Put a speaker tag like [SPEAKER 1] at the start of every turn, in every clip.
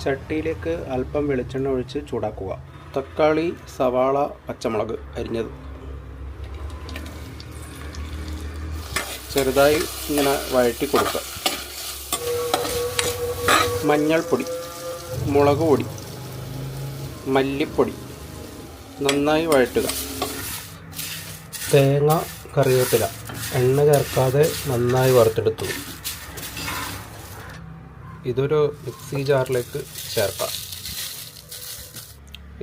[SPEAKER 1] ചട്ടിയിലേക്ക് അല്പം വെളിച്ചെണ്ണ ഒഴിച്ച് ചൂടാക്കുക. തക്കാളി, സവാള, പച്ചമുളക് അരിഞ്ഞത് ചെറുതായി ഇങ്ങനെ വഴറ്റി കൊടുക്കുക. മഞ്ഞൾപ്പൊടി, മുളക് പൊടി, മല്ലിപ്പൊടി നന്നായി വഴറ്റുക. തേങ്ങ, കറിവേപ്പില എണ്ണ ചേർക്കാതെ നന്നായി വറുത്തെടുത്തു. ഇതൊരു മിക്സി ജാറിലേക്ക് ചേർക്കാം.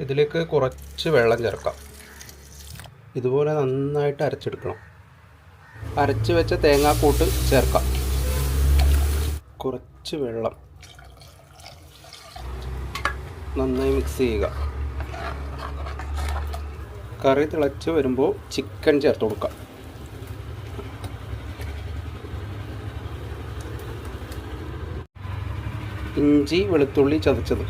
[SPEAKER 1] ഇതിലേക്ക് കുറച്ച് വെള്ളം ചേർക്കാം. ഇതുപോലെ നന്നായിട്ട് അരച്ചെടുക്കണം. അരച്ച് വെച്ച തേങ്ങാക്കൂട്ട് ചേർക്കാം. കുറച്ച് വെള്ളം നന്നായി മിക്സ് ചെയ്യുക. കറി തിളച്ച് വരുമ്പോൾ ചിക്കൻ ചേർത്ത് കൊടുക്കാം. ഇഞ്ചി, വെളുത്തുള്ളി ചതച്ചത്,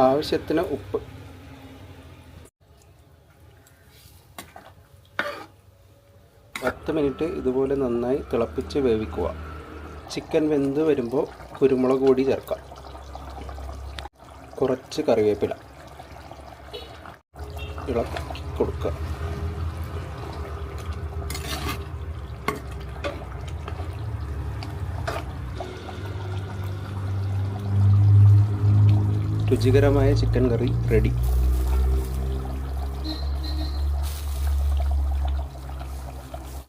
[SPEAKER 1] ആവശ്യത്തിന് ഉപ്പ്, പത്ത് മിനിറ്റ് ഇതുപോലെ നന്നായി തിളപ്പിച്ച് വേവിക്കുക. ചിക്കൻ വെന്ത് വരുമ്പോൾ കുരുമുളക് പൊടി ചേർക്കാം. കുറച്ച് കറിവേപ്പില ഇളക്കി കൊടുക്കുക. രുചികരമായ ചിക്കൻ കറി റെഡി.